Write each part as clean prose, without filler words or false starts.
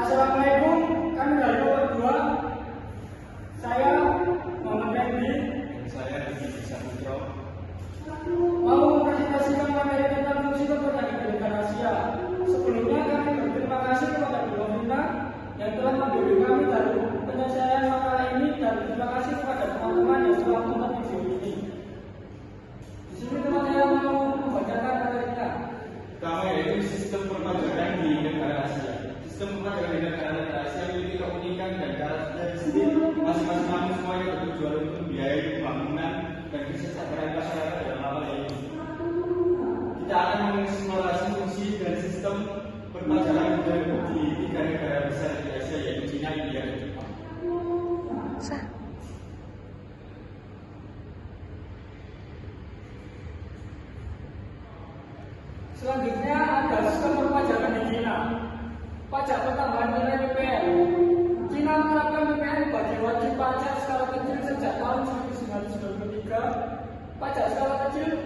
Assalamualaikum, kami dari kelompok 2. Saya Muhammad Randy. Dan saya Rudi Saputro. Mau mempresentasikan materi tentang fungsi kepercayaan di negara Asia. Sebelumnya kami berterima kasih kepada Bu Novita yang telah membimbing kami dari penyelesaian makalah ini, dan terima kasih kepada teman-teman yang telah menonton video ini. Di sini teman saya mau membacakan materi kita. Pertama yaitu sistem perpajakan di negara Asia. Sistem perpajakan di negara Asia memiliki keunikan dan karakteristik masing-masing, namun semuanya bertujuan untuk membiayai pembangunan dan kesejahteraan masyarakat dalam hal ini. Kita akan mengeksplorasi fungsi dan sistem perpajakan di tiga negara besar di Asia, yaitu Cina, India, dan Jepang. Selanjutnya ada sistem perpajakan di Cina. Pajak pertambahan nilai PPN. Cina menerapkan PPN bagi wajib pajak skala kecil sejak tahun 1993. Pajak skala kecil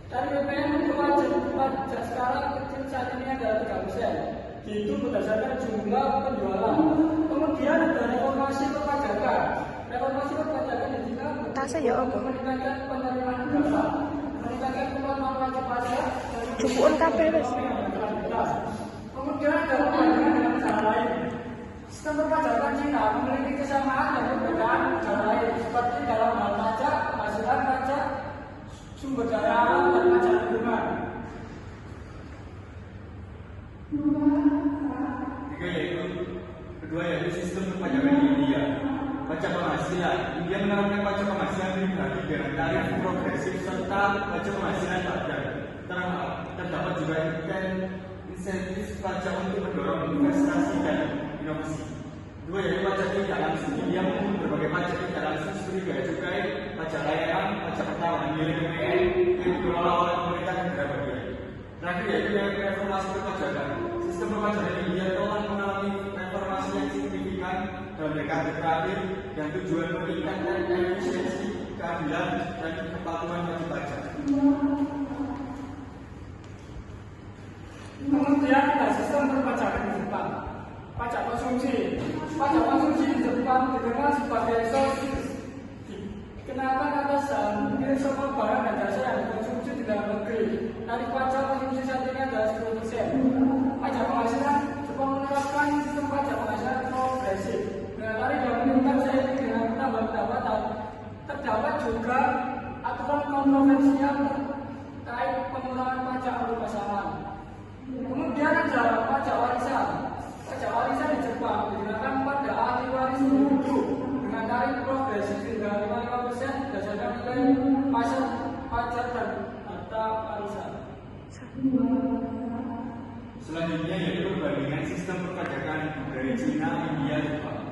dari PPN untuk wajib pajak skala kecil saat ini adalah 3%. Dihitung berdasarkan jumlah penjualan. Kemudian ada reformasi perpajakan. Reformasi perpajakan di Cina meningkatkan penerimaan negara, meningkatkan kemampuan wajib pajak. Cukupan kabeh wis. Kemudian ada perbandingan dengan negara lain. Sistem perpajakan Cina memiliki kesamaan dan perbedaan negara lain, seperti dalam hal pajak, penghasilan pajak, sumber daya alam, dan pajak lingkungan. Kedua yaitu sistem perpajakan di India. Pajak penghasilan. India menerapkan pajak penghasilan pribadi dengan tarif progresif serta pajak penghasilan pajak. Terdapat juga insentif pajak untuk mendorong investasi dan inovasi. Dua yaitu pajak tidak langsung. India mengunggah berbagai pajak tidak langsung seperti bea cukai, pajak layanan, pajak pertambahan nilai PPN yang dikelola oleh pemerintah negara bagian. Terakhir yaitu reformasi perpajakan. Sistem perpajakan di India telah mengalami reformasi yang signifikan dalam dekade terakhir yang tujuan meningkatkan efisiensi, keadilan, dan kepatuhan wajib pajak. Kemudian ada sistem perpajakan di Jepang. Pajak konsumsi. Pajak konsumsi di Jepang dikenal sebagai sosis. Dikenakan atas hampir semua barang dan jasa yang dikonsumsi di dalam negeri. Tarif pajak konsumsi saat ini adalah 10%. Pajak penghasilan. Jepang menerapkan sistem pajak penghasilan progresif dengan tarif yang meningkat seiring dengan penambahan pendapatan. Terdapat juga aturan kontroversial terkait pengurangan pajak untuk pasangan. Kemudian ada pajak warisan. Pajak warisan di Jepang digunakan pada ahli waris hidup dengan tarif progresif hingga 55% berdasarkan nilai pasar pajak dan harta warisan. Selanjutnya yaitu perbandingan sistem perpajakan dari Cina, India, Jepang.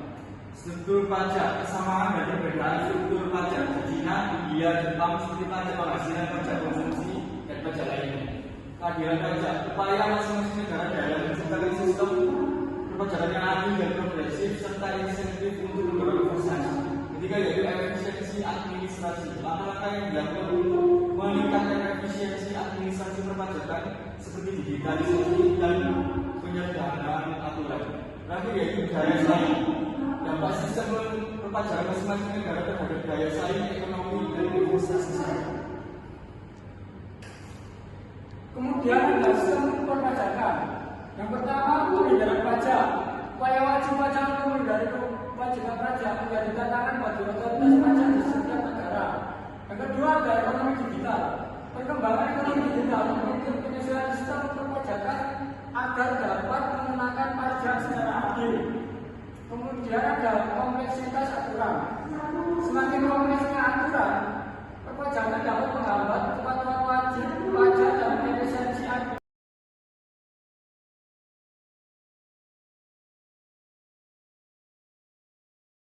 Struktur pajak, kesamaan dan perbedaan struktur pajak di Cina, India, Jepang seperti pajak penghasilan, pajak konsumsi, dan pajak lainnya. Keadilan pajak, upaya masing-masing negara dalam menciptakan sistem perpajakan yang adil dan progresif serta insentif untuk mendorong investasi. Ketiga yaitu efisiensi administrasi. Langkah-langkah yang dilakukan untuk meningkatkan efisiensi administrasi perpajakan seperti digitalisasi dan penyederhanaan aturan. Terakhir yaitu daya saing. Dampak sistem perpajakan masing-masing negara terhadap daya saing ekonomi dan investasi. Kemudian ada sistem perpajakan. Yang pertama, pengindaran pajak. Upaya wajib pajak untuk menghindari kewajiban pajak menjadi tantangan bagi otoritas pajak di setiap negara. Yang kedua, ada ekonomi digital. Perkembangan ekonomi digital menuntut penyesuaian sistem perpajakan agar dapat mengenakan pajak secara adil. Kemudian ada kompleksitas aturan. Semakin kompleksnya aturan, perpajakan dapat